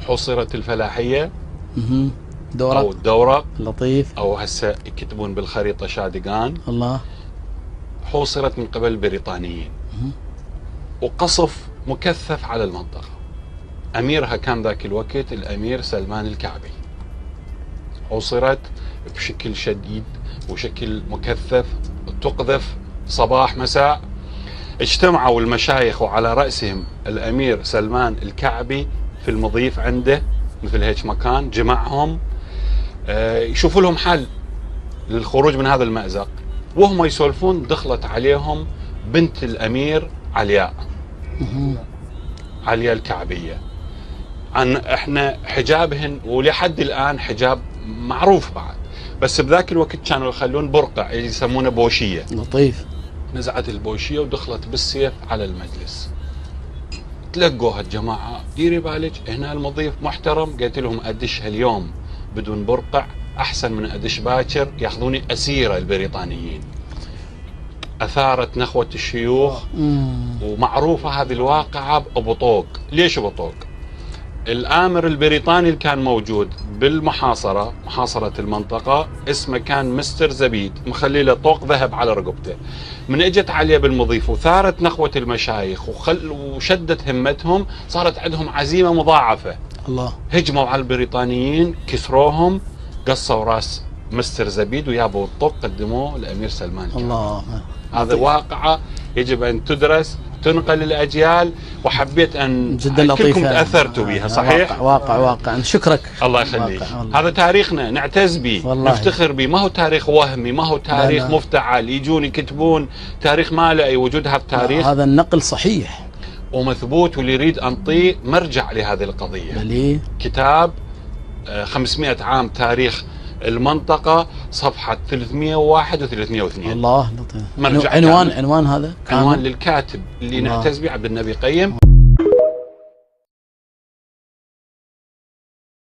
حصرت الفلاحية دورق أو الدورق لطيف، أو هسه يكتبون بالخريطة شادقان. الله. حوصرت من قبل البريطانيين وقصف مكثف على المنطقة. أميرها كان ذاك الوقت الأمير سلمان الكعبي. حوصرت بشكل شديد وشكل مكثف، تقذف صباح مساء. اجتمعوا المشايخ وعلى رأسهم الأمير سلمان الكعبي في المضيف عنده، مثل هيك مكان جمعهم يشوفوا لهم حل للخروج من هذا المأزق. وهم يسولفون دخلت عليهم بنت الأمير علياء الكعبية. عن احنا حجابهن ولحد الآن حجاب معروف بعد، بس بذاك الوقت كانوا يخلون برقع يسمونه بوشية. لطيف. نزعت البوشية ودخلت بالسيف على المجلس. تلقوها الجماعة، ديري بالك هنا المضيف محترم. قلت لهم أدشها اليوم بدون برقع أحسن من أدش باكر ياخذوني أسيرة البريطانيين. أثارت نخوة الشيوخ. ومعروفة هذه الواقعة ببطوق. ليش بطوق؟ الآمر البريطاني اللي كان موجود بالمحاصرة، محاصرة المنطقة، اسمه كان مستر زبيد، مخلي له طوق ذهب على رقبته. من اجت عليه بالمضيف وثارت نخوة المشايخ وشدت همتهم، صارت عندهم عزيمة مضاعفة. الله. هجموا على البريطانيين، كسروهم، قصوا راس مستر زبيد ويابوا الطوق قدموه الأمير سلمان. الله. هذا واقعة يجب أن تدرس تنقل للأجيال، وحبيت أن جدا كلكم تأثرتوا بها. صحيح؟ واقع. شكرك. الله يخليك. هذا تاريخنا نعتز به، نفتخر به. ما هو تاريخ وهمي، ما هو تاريخ لا. مفتعل يجون يكتبون تاريخ ما له أي وجود. هذا التاريخ هذا النقل صحيح ومثبوت، واللي يريد أنطيه مرجع لهذه القضية. كتاب 500 عام تاريخ المنطقة، صفحة 301 و 302. الله لطيف. مرجع عنوان هذا عنوان للكاتب اللي نعتز به عبد النبي قيم.